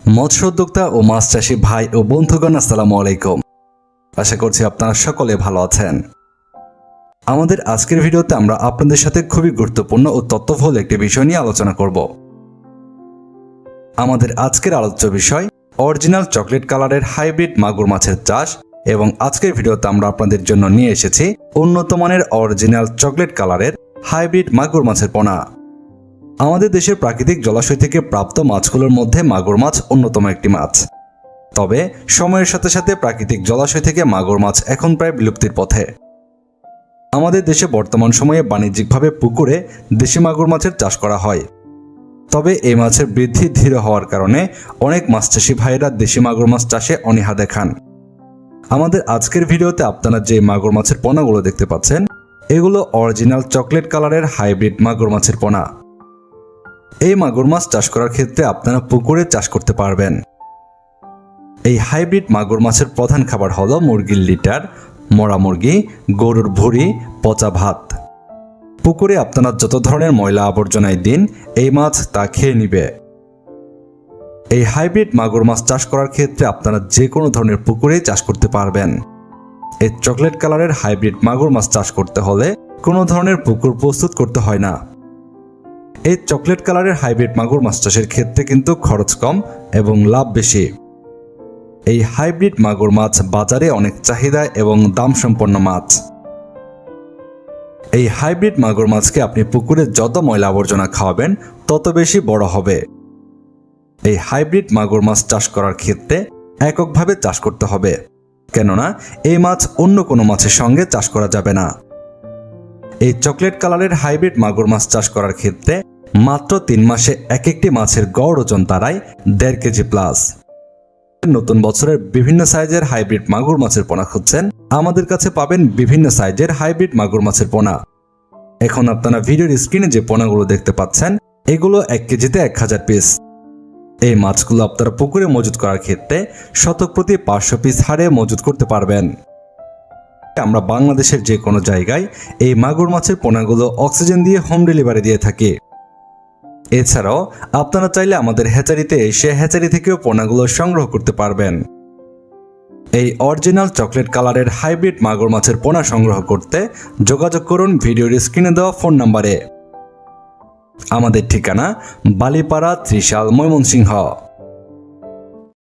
মৎস্য উদ্যোক্তা ও মাছ চাষী ভাই ও বন্ধুগণ, আসসালামু আলাইকুম। আশা করছি আপনারা সকলে ভালো আছেন। আমাদের আজকের ভিডিওতে আমরা আপনাদের সাথে খুবই গুরুত্বপূর্ণ ও তথ্যবহুল একটি বিষয় নিয়ে আলোচনা করব। আমাদের আজকের আলোচ্য বিষয় অরিজিনাল চকলেট কালারের হাইব্রিড মাগুর মাছের চাষ, এবং আজকের ভিডিওতে আমরা আপনাদের জন্য নিয়ে এসেছি উন্নত মানের অরিজিনাল চকলেট কালারের হাইব্রিড মাগুর মাছের পোনা। আমাদের দেশের প্রাকৃতিক জলাশয় থেকে প্রাপ্ত মাছগুলোর মধ্যে মাগুর মাছ অন্যতম একটি মাছ। তবে সময়ের সাথে সাথে প্রাকৃতিক জলাশয় থেকে মাগুর মাছ এখন প্রায় বিলুপ্তির পথে। আমাদের দেশে বর্তমান সময়ে বাণিজ্যিকভাবে পুকুরে দেশি মাগুর মাছের চাষ করা হয়। তবে এই মাছের বৃদ্ধি ধীর হওয়ার কারণে অনেক মাছ চাষী ভাইয়েরা দেশি মাগুর মাছ চাষে অনীহা দেখান। আমাদের আজকের ভিডিওতে আপনারা যে মাগুর মাছের পোনাগুলো দেখতে পাচ্ছেন, এগুলো অরিজিনাল চকলেট কালারের হাইব্রিড মাগুর মাছের পোনা। এই মাগুর মাছ চাষ করার ক্ষেত্রে আপনারা পুকুরে চাষ করতে পারবেন। এই হাইব্রিড মাগুর মাছের প্রধান খাবার হলো মুরগির লিটার, মরা মুরগি, গরুর ভুঁড়ি, পচা ভাত। পুকুরে আপনারা যত ধরনের ময়লা আবর্জনায় দিন, এই মাছ তা খেয়ে নিবে। এই হাইব্রিড মাগুর মাছ চাষ করার ক্ষেত্রে আপনারা যে কোনো ধরনের পুকুরেই চাষ করতে পারবেন। এই চকলেট কালারের হাইব্রিড মাগুর মাছ চাষ করতে হলে কোনো ধরনের পুকুর প্রস্তুত করতে হয় না। এই চকলেট কালারের হাইব্রিড মাগুর মাছ চাষের ক্ষেত্রে কিন্তু খরচ কম এবং লাভ বেশি। এই হাইব্রিড মাগুর মাছ বাজারে অনেক চাহিদা এবং দাম সম্পন্ন মাছ। এই হাইব্রিড মাগুর মাছকে আপনি পুকুরে যত ময়লা আবর্জনা খাওয়াবেন তত বেশি বড় হবে। এই হাইব্রিড মাগুর মাছ চাষ করার ক্ষেত্রে এককভাবে চাষ করতে হবে, কেননা এই মাছ অন্য কোনো মাছের সঙ্গে চাষ করা যাবে না। এই চকলেট কালারের হাইব্রিড মাগুর মাছ চাষ করার ক্ষেত্রে মাত্র 3 মাসে এক একটি মাছের গড় ওজন দাঁড়ায় 1.5 কেজি প্লাস। নতুন বছরের বিভিন্ন সাইজের হাইব্রিড মাগুর মাছের পোনা খুঁজছেন, আমাদের কাছে পাবেন বিভিন্ন সাইজের হাইব্রিড মাগুর মাছের পোনা। এখন আপনারা ভিডিওর স্ক্রিনে যে পোনাগুলো দেখতে পাচ্ছেন, এগুলো 1 কেজিতে 1000 পিস। এই মাছগুলো আপনারা পুকুরে মজুত করার ক্ষেত্রে শতক প্রতি 500 পিস হারে মজুত করতে পারবেন। আমরা বাংলাদেশের যে কোনো জায়গায় এই মাগুর মাছের পোনাগুলো অক্সিজেন দিয়ে হোম ডেলিভারি দিয়ে থাকি। এছাড়াও আপনারা চাইলে আমাদের হ্যাচারিতে এসে হ্যাচারি থেকেও পোনাগুলো সংগ্রহ করতে পারবেন। এই অরিজিনাল চকলেট কালারের হাইব্রিড মাগুর মাছের পোনা সংগ্রহ করতে যোগাযোগ করুন ভিডিওর স্ক্রিনে দেওয়া ফোন নম্বরে। আমাদের ঠিকানা বালিপাড়া, ত্রিশাল, ময়মনসিংহ।